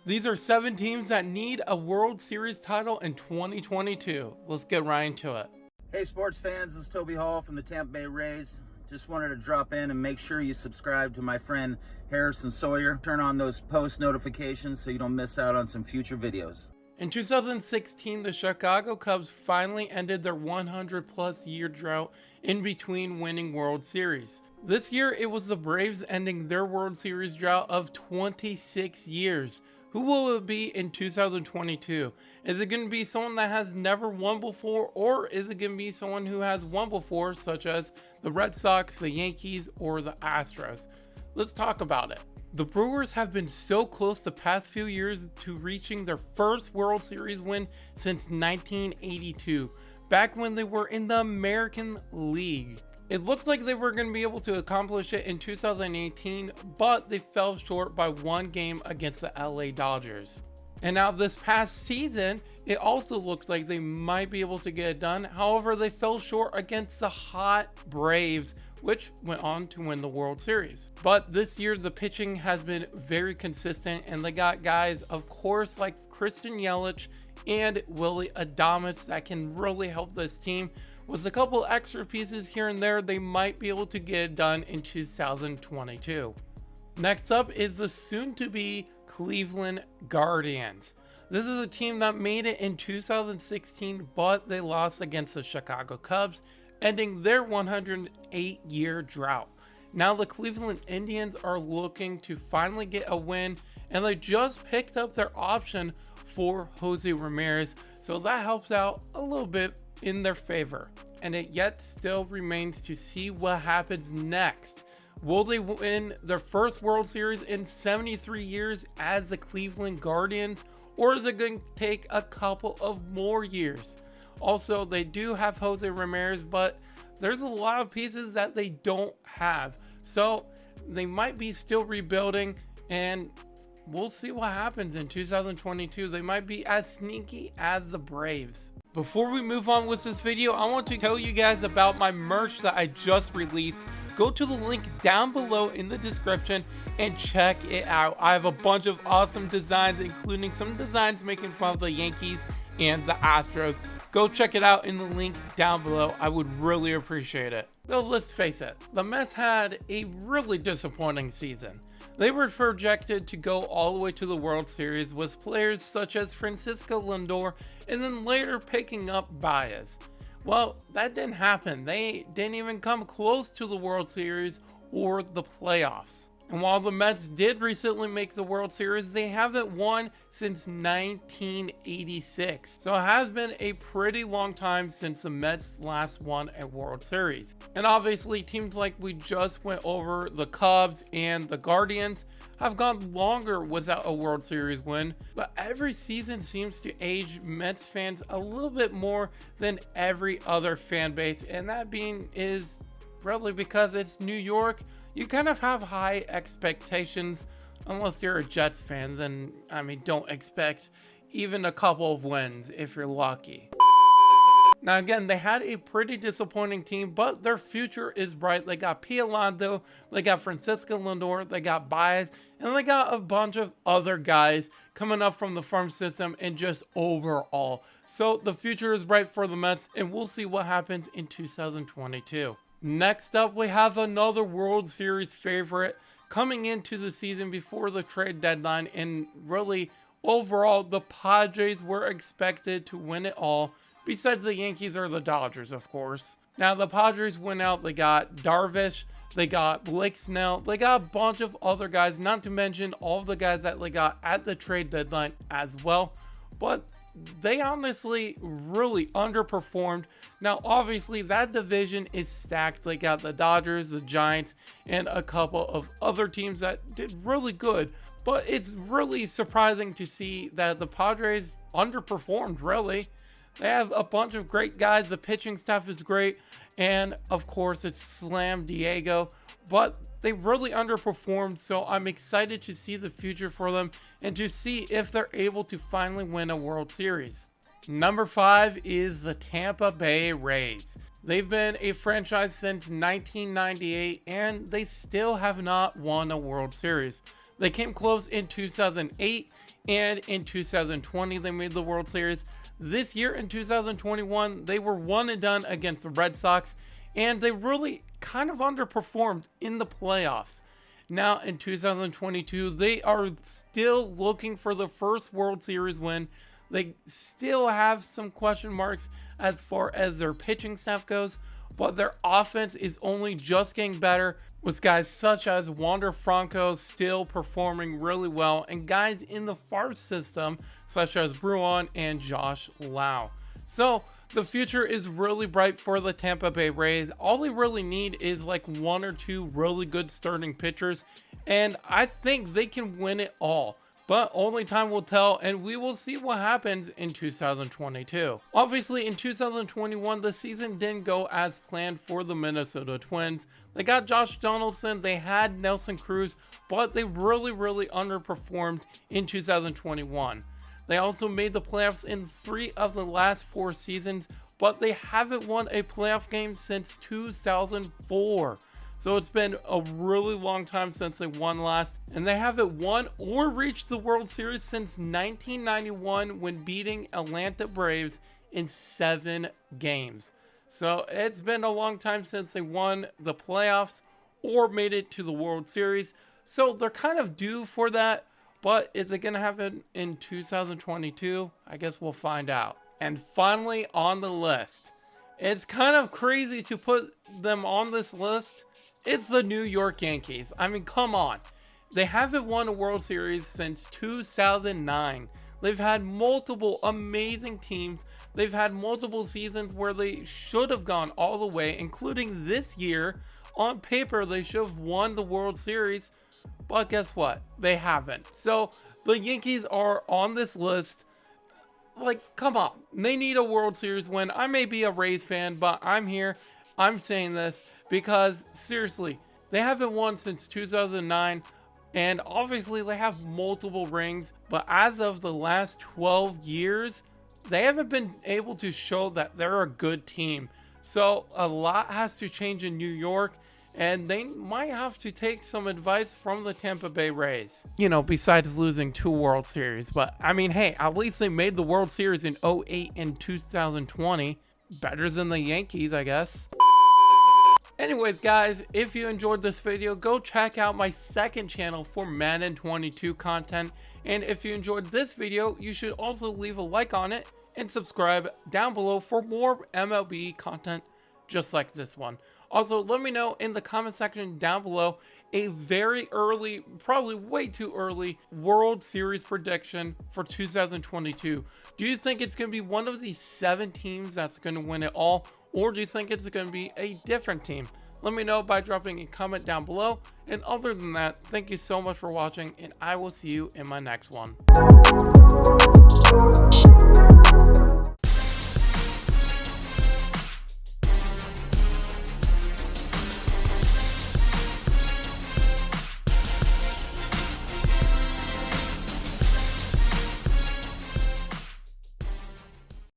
These are 7 teams that need a World Series title in 2022. Let's get right into it. Hey sports fans, this is Toby Hall from the Tampa Bay Rays. Just wanted to drop in and make sure you subscribe to my friend Harrison Sawyer. Turn on those post notifications so you don't miss out on some future videos. In 2016, the Chicago Cubs finally ended their 100-plus year drought in between winning World Series. This year, it was the Braves ending their World Series drought of 26 years. Who will it be in 2022? Is it going to be someone that has never won before, or is it going to be someone who has won before, such as the Red Sox, the Yankees, or the Astros? Let's talk about it. The Brewers have been so close the past few years to reaching their first World Series win since 1982, back when they were in the American League. It looked like they were going to be able to accomplish it in 2018, but they fell short by 1 game against the LA Dodgers. And now this past season, it also looks like they might be able to get it done. However, they fell short against the hot Braves, which went on to win the World Series. But this year, the pitching has been very consistent, and they got guys, of course, like Christian Yelich and Willie Adames that can really help this team. With a couple extra pieces here and there, they might be able to get it done in 2022. Next up is the soon-to-be Cleveland Guardians. This is a team that made it in 2016, but they lost against the Chicago Cubs, ending their 108-year drought. Now the Cleveland Indians are looking to finally get a win, and they just picked up their option for Jose Ramirez, so that helps out a little bit in their favor. And it yet still remains to see what happens next. Will they win their first World Series in 73 years as the Cleveland Guardians, or is it going to take a couple of more years? Also, they do have Jose Ramirez, but there's a lot of pieces that they don't have. So they might be still rebuilding, and we'll see what happens in 2022. They might be as sneaky as the Braves. Before we move on with this video, I want to tell you guys about my merch that I just released. Go to the link down below in the description and check it out. I have a bunch of awesome designs, including some designs making fun of the Yankees and the Astros. Go check it out in the link down below. I would really appreciate it. Though let's face it, the Mets had a really disappointing season. They were projected to go all the way to the World Series with players such as Francisco Lindor, and then later picking up Baez. Well, that didn't happen. They didn't even come close to the World Series or the playoffs. And while the Mets did recently make the World Series, they haven't won since 1986. So it has been a pretty long time since the Mets last won a World Series. And obviously teams like we just went over, the Cubs and the Guardians, have gone longer without a World Series win. But every season seems to age Mets fans a little bit more than every other fan base. And that being is really because it's New York. You kind of have high expectations, unless you're a Jets fan, then, don't expect even a couple of wins if you're lucky. Now again, they had a pretty disappointing team, but their future is bright. They got Pialando, they got Francisco Lindor, they got Baez, and they got a bunch of other guys coming up from the farm system and just overall. So the future is bright for the Mets, and we'll see what happens in 2022. Next up, we have another World Series favorite coming into the season before the trade deadline, and really overall the Padres were expected to win it all, besides the Yankees or the Dodgers, of course. Now the Padres went out, they got Darvish, they got Blake Snell, they got a bunch of other guys, not to mention all of the guys that they got at the trade deadline as well. But they honestly really underperformed. Now obviously that division is stacked. They got the Dodgers, the Giants, and a couple of other teams that did really good, but it's really surprising to see that the Padres underperformed. Really, they have a bunch of great guys, the pitching staff is great, and of course it's Slam Diego, but they really underperformed. So I'm excited to see the future for them and to see if they're able to finally win a World Series. Number 5 is the Tampa Bay Rays. They've been a franchise since 1998 and they still have not won a World Series. They came close in 2008 And in 2020, they made the World Series. This year in 2021, they were one and done against the Red Sox, and they really kind of underperformed in the playoffs. Now in 2022, they are still looking for the first World Series win. They still have some question marks as far as their pitching staff goes, but their offense is only just getting better, with guys such as Wander Franco still performing really well, and guys in the farm system such as Bruin and Josh Lau. So the future is really bright for the Tampa Bay Rays. All they really need is like one or two really good starting pitchers, and I think they can win it all. But only time will tell, and we will see what happens in 2022. Obviously, in 2021, the season didn't go as planned for the Minnesota Twins. They got Josh Donaldson, they had Nelson Cruz, but they really underperformed in 2021. They also made the playoffs in 3 of the last 4 seasons, but they haven't won a playoff game since 2004. So it's been a really long time since they won last, and they haven't won or reached the World Series since 1991 when beating Atlanta Braves in 7 games. So it's been a long time since they won the playoffs or made it to the World Series. So they're kind of due for that, but is it going to happen in 2022? I guess we'll find out. And finally on the list, it's kind of crazy to put them on this list. It's the New York Yankees. I mean, come on. They haven't won a World Series since 2009. They've had multiple amazing teams. They've had multiple seasons where they should have gone all the way, including this year. On paper, they should have won the World Series, but guess what? They haven't. So the Yankees are on this list. Like, come on. They need a World Series win. I may be a Rays fan, but I'm here. I'm saying this because, seriously, they haven't won since 2009, and obviously they have multiple rings, but as of the last 12 years, they haven't been able to show that they're a good team. So a lot has to change in New York, and they might have to take some advice from the Tampa Bay Rays. You know, besides losing 2 World Series, but I mean, hey, at least they made the World Series in 2008 and 2020. Better than the Yankees, I guess. Anyways, guys, if you enjoyed this video, go check out my second channel for Madden 22 content. And if you enjoyed this video, you should also leave a like on it and subscribe down below for more MLB content just like this one. Also, let me know in the comment section down below a very early, probably way too early, World Series prediction for 2022. Do you think it's going to be one of these 7 teams that's going to win it all? Or do you think it's going to be a different team? Let me know by dropping a comment down below. And other than that, thank you so much for watching, and I will see you in my next one.